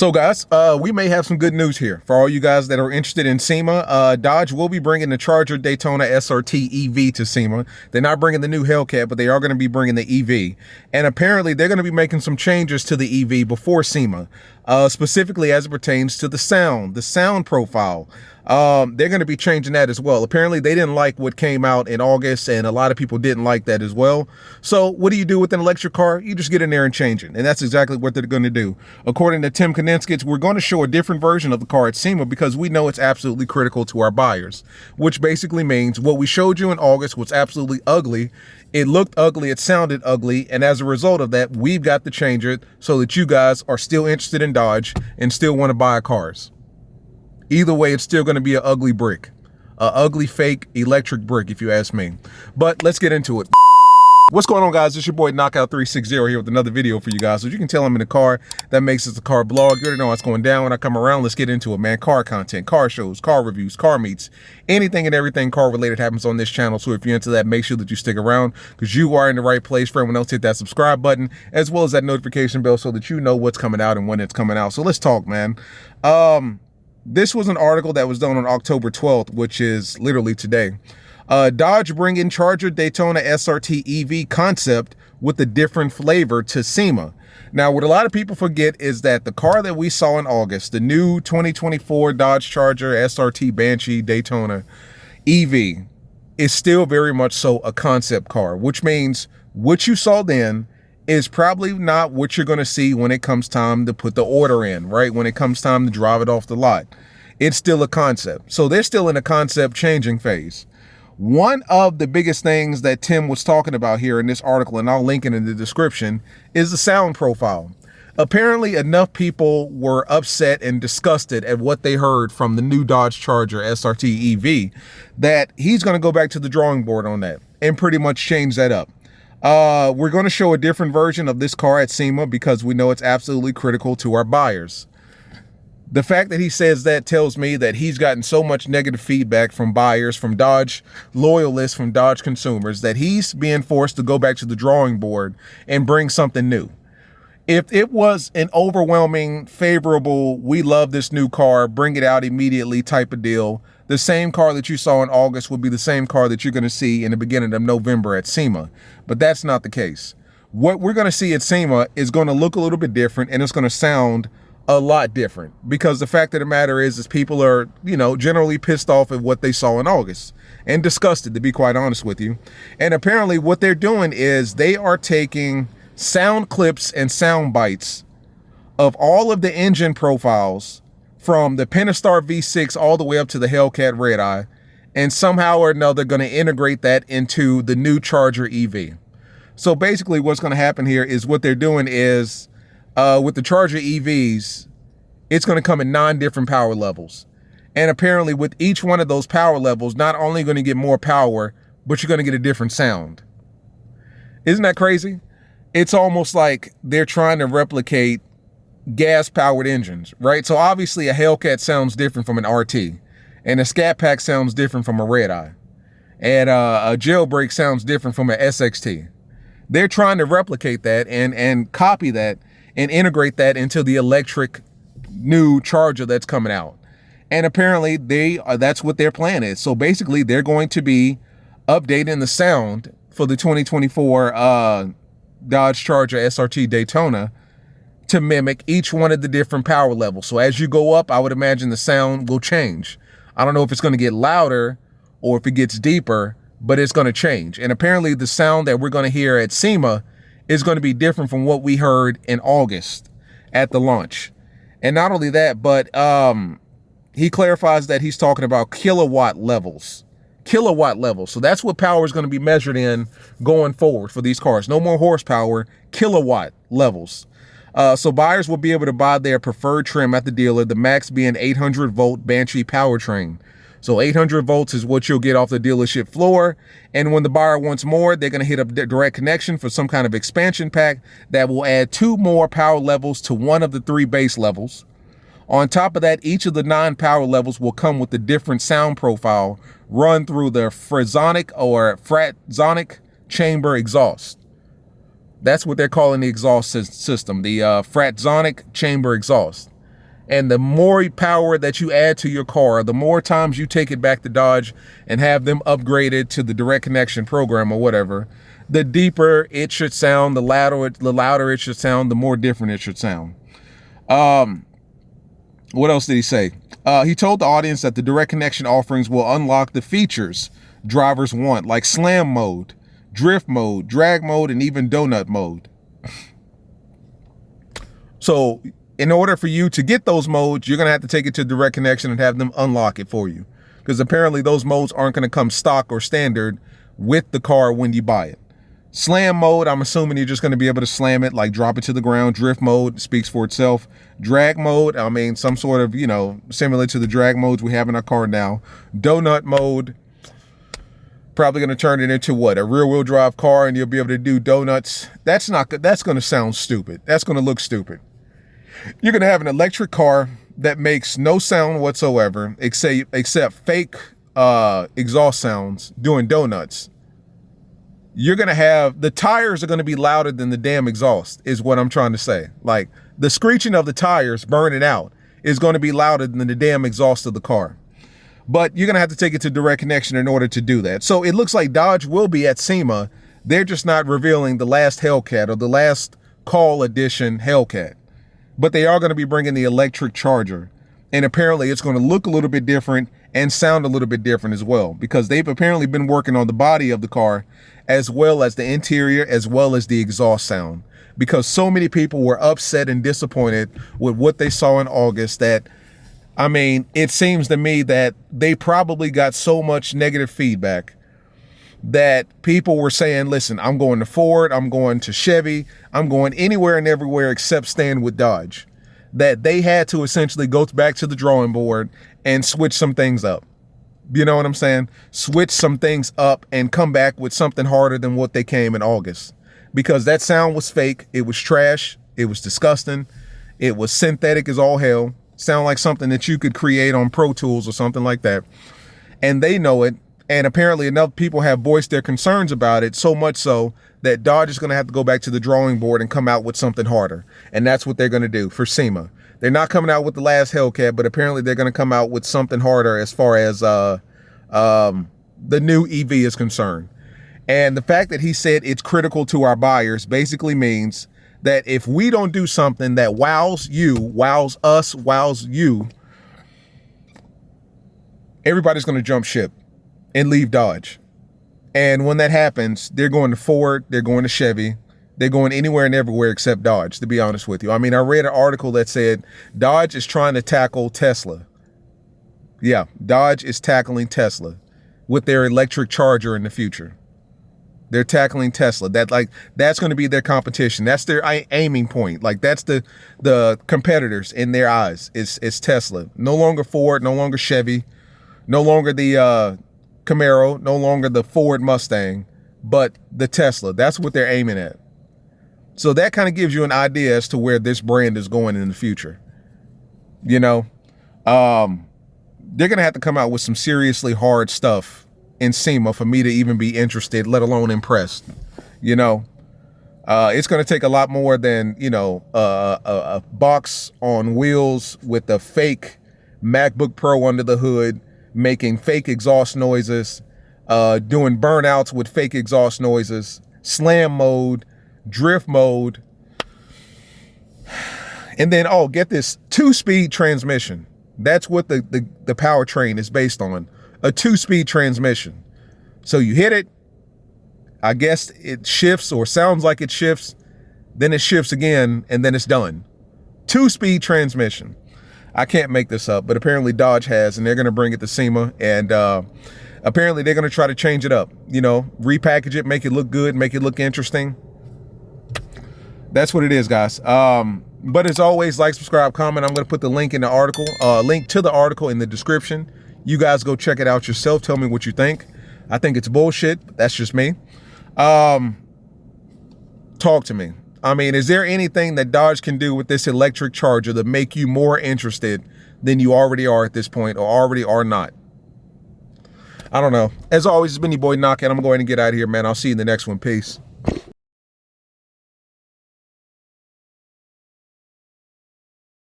So guys, we may have some good news here for all you guys that are interested in SEMA. Dodge will be bringing the Charger Daytona SRT EV to SEMA. They're not bringing the new Hellcat, but they are going to be bringing the EV. And apparently they're going to be making some changes to the EV before SEMA, specifically as it pertains to the sound profile. They're going to be changing that as well. Apparently they didn't like what came out in August, and a lot of people didn't like that as well. So what do you do with an electric car? You just get in there and change it. And that's exactly what they're going to do. According to Tim Kanenskis, we're going to show a different version of the car at SEMA because we know it's absolutely critical to our buyers, which basically means what we showed you in August was absolutely ugly. It looked ugly, it sounded ugly, and as a result of that, we've got to change it so that you guys are still interested in Dodge and still want to buy cars. Either way, it's still going to be an ugly brick, an ugly fake electric brick, if you ask me. But let's get into it. What's going on, guys? It's your boy Knockout360 here with another video for you guys. So you can tell I'm in the car. That makes it a car blog. You already know what's going down when I come around. Let's get into it, man. Car content, car shows, car reviews, car meets, anything and everything car related happens on this channel. So if you're into that, make sure that you stick around because you are in the right place. For everyone else, hit that subscribe button as well as that notification bell so that you know what's coming out and when it's coming out. So let's talk, man. This was an article that was done on October 12th, which is literally today. Dodge bringing Charger Daytona SRT EV concept with a different flavor to SEMA. Now, what a lot of people forget is that the car that we saw in August, the new 2024 Dodge Charger SRT Banshee Daytona EV, is still very much so a concept car, which means what you saw then is probably not what you're going to see when it comes time to put the order in, right? When it comes time to drive it off the lot. It's still a concept. So they're still in a concept changing phase. One of the biggest things that Tim was talking about here in this article, and I'll link it in the description, is the sound profile. Apparently enough people were upset and disgusted at what they heard from the new Dodge Charger SRT EV that he's going to go back to the drawing board on that and pretty much change that up. We're going to show a different version of this car at SEMA because we know it's absolutely critical to our buyers. The fact that he says that tells me that he's gotten so much negative feedback from buyers, from Dodge loyalists, from Dodge consumers, that he's being forced to go back to the drawing board and bring something new. If it was an overwhelming, favorable, we love this new car, bring it out immediately type of deal, the same car that you saw in August would be the same car that you're going to see in the beginning of November at SEMA. But that's not the case. What we're going to see at SEMA is going to look a little bit different, and it's going to sound a lot different because the fact of the matter is people are, generally pissed off at what they saw in August and disgusted, to be quite honest with you. And apparently what they're doing is they are taking sound clips and sound bites of all of the engine profiles from the Pentastar V6 all the way up to the Hellcat Red Eye, and somehow or another going to integrate that into the new Charger EV. So basically what's going to happen here is what they're doing is with the Charger EVs, it's going to come in 9 different power levels. And apparently with each one of those power levels, not only going to get more power, but you're going to get a different sound. Isn't that crazy? It's almost like they're trying to replicate gas-powered engines, right? So obviously a Hellcat sounds different from an RT, and a Scat Pack sounds different from a Red Eye, and a Jailbreak sounds different from an SXT. They're trying to replicate that and copy that and integrate that into the electric new Charger that's coming out. And apparently that's what their plan is. So basically they're going to be updating the sound for the 2024 Dodge Charger SRT Daytona to mimic each one of the different power levels. So as you go up, I would imagine the sound will change. I don't know if it's going to get louder or if it gets deeper, but it's going to change. And apparently the sound that we're going to hear at SEMA is going to be different from what we heard in August at the launch. And not only that, but he clarifies that he's talking about kilowatt levels. So that's what power is going to be measured in going forward for these cars. No more horsepower, kilowatt levels. So buyers will be able to buy their preferred trim at the dealer, the max being 800 volt Banshee powertrain. So 800 volts is what you'll get off the dealership floor. And when the buyer wants more, they're going to hit a direct connection for some kind of expansion pack that will add 2 more power levels to one of the 3 base levels. On top of that, each of the 9 power levels will come with a different sound profile run through the Fratzonic chamber exhaust. That's what they're calling the exhaust system, the Fratzonic chamber exhaust. And the more power that you add to your car, the more times you take it back to Dodge and have them upgraded to the direct connection program or whatever, the deeper it should sound, the louder it should sound, the more different it should sound. What else did he say? He told the audience that the direct connection offerings will unlock the features drivers want, like slam mode, drift mode, drag mode, and even donut mode. So in order for you to get those modes, you're going to have to take it to direct connection and have them unlock it for you. Because apparently those modes aren't going to come stock or standard with the car when you buy it. Slam mode, I'm assuming you're just going to be able to slam it, like drop it to the ground. Drift mode speaks for itself. Drag mode, I mean, some sort of, you know, similar to the drag modes we have in our car now. Donut mode, probably going to turn it into what? A rear wheel drive car, and you'll be able to do donuts. That's not good. That's going to sound stupid. That's going to look stupid. You're going to have an electric car that makes no sound whatsoever, except fake exhaust sounds doing donuts. You're going to have, the tires are going to be louder than the damn exhaust, is what I'm trying to say. Like, the screeching of the tires burning out is going to be louder than the damn exhaust of the car. But you're going to have to take it to direct connection in order to do that. So it looks like Dodge will be at SEMA. They're just not revealing the last Hellcat or the last Call Edition Hellcat. But they are going to be bringing the electric Charger. And apparently it's going to look a little bit different and sound a little bit different as well, because they've apparently been working on the body of the car as well as the interior, as well as the exhaust sound, because so many people were upset and disappointed with what they saw in August that, I mean, it seems to me that they probably got so much negative feedback that people were saying, listen, I'm going to Ford, I'm going to Chevy, I'm going anywhere and everywhere except staying with Dodge, that they had to essentially go back to the drawing board and switch some things up. You know what I'm saying? Switch some things up and come back with something harder than what they came in August, because that sound was fake. It was trash. It was disgusting. It was synthetic as all hell. Sound like something that you could create on Pro Tools or something like that. And they know it. And apparently enough people have voiced their concerns about it, so much so that Dodge is going to have to go back to the drawing board and come out with something harder. And that's what they're going to do for SEMA. They're not coming out with the last Hellcat, but apparently they're going to come out with something harder as far as the new EV is concerned. And the fact that he said it's critical to our buyers basically means that if we don't do something that wows you, wows us, wows you, everybody's going to jump ship and leave Dodge. And when that happens, they're going to Ford, they're going to Chevy, they're going anywhere and everywhere except Dodge, to be honest with you. I mean, I read an article that said Dodge is trying to tackle Tesla. Yeah, Dodge is tackling Tesla with their electric Charger in the future. They're tackling Tesla. That's going to be their competition. That's their aiming point. Like, that's the competitors in their eyes. It's Tesla. No longer Ford, no longer Chevy, no longer the Camaro, no longer the Ford Mustang, but the Tesla. That's what they're aiming at. So that kind of gives you an idea as to where this brand is going in the future. You know, they're going to have to come out with some seriously hard stuff in SEMA for me to even be interested, let alone impressed. You know, it's going to take a lot more than, you know, a box on wheels with a fake MacBook Pro under the hood, making fake exhaust noises, doing burnouts with fake exhaust noises, slam mode, drift mode, and then, oh, get this, 2-speed transmission. That's what the powertrain is based on, a 2-speed transmission. So you hit it, I guess it shifts or sounds like it shifts, then it shifts again, and then it's done. 2-speed transmission. I can't make this up, but apparently Dodge has, and they're going to bring it to SEMA, and apparently they're going to try to change it up, you know, repackage it, make it look good, make it look interesting. That's what it is, guys. But as always, like, subscribe, comment. I'm going to put the link in the article, link to the article in the description. You guys go check it out yourself. Tell me what you think. I think it's bullshit, but that's just me. Talk to me. I mean, is there anything that Dodge can do with this electric Charger to make you more interested than you already are at this point, or already are not? I don't know. As always, it's been your boy Knock, and I'm going to get out of here, man. I'll see you in the next one. Peace.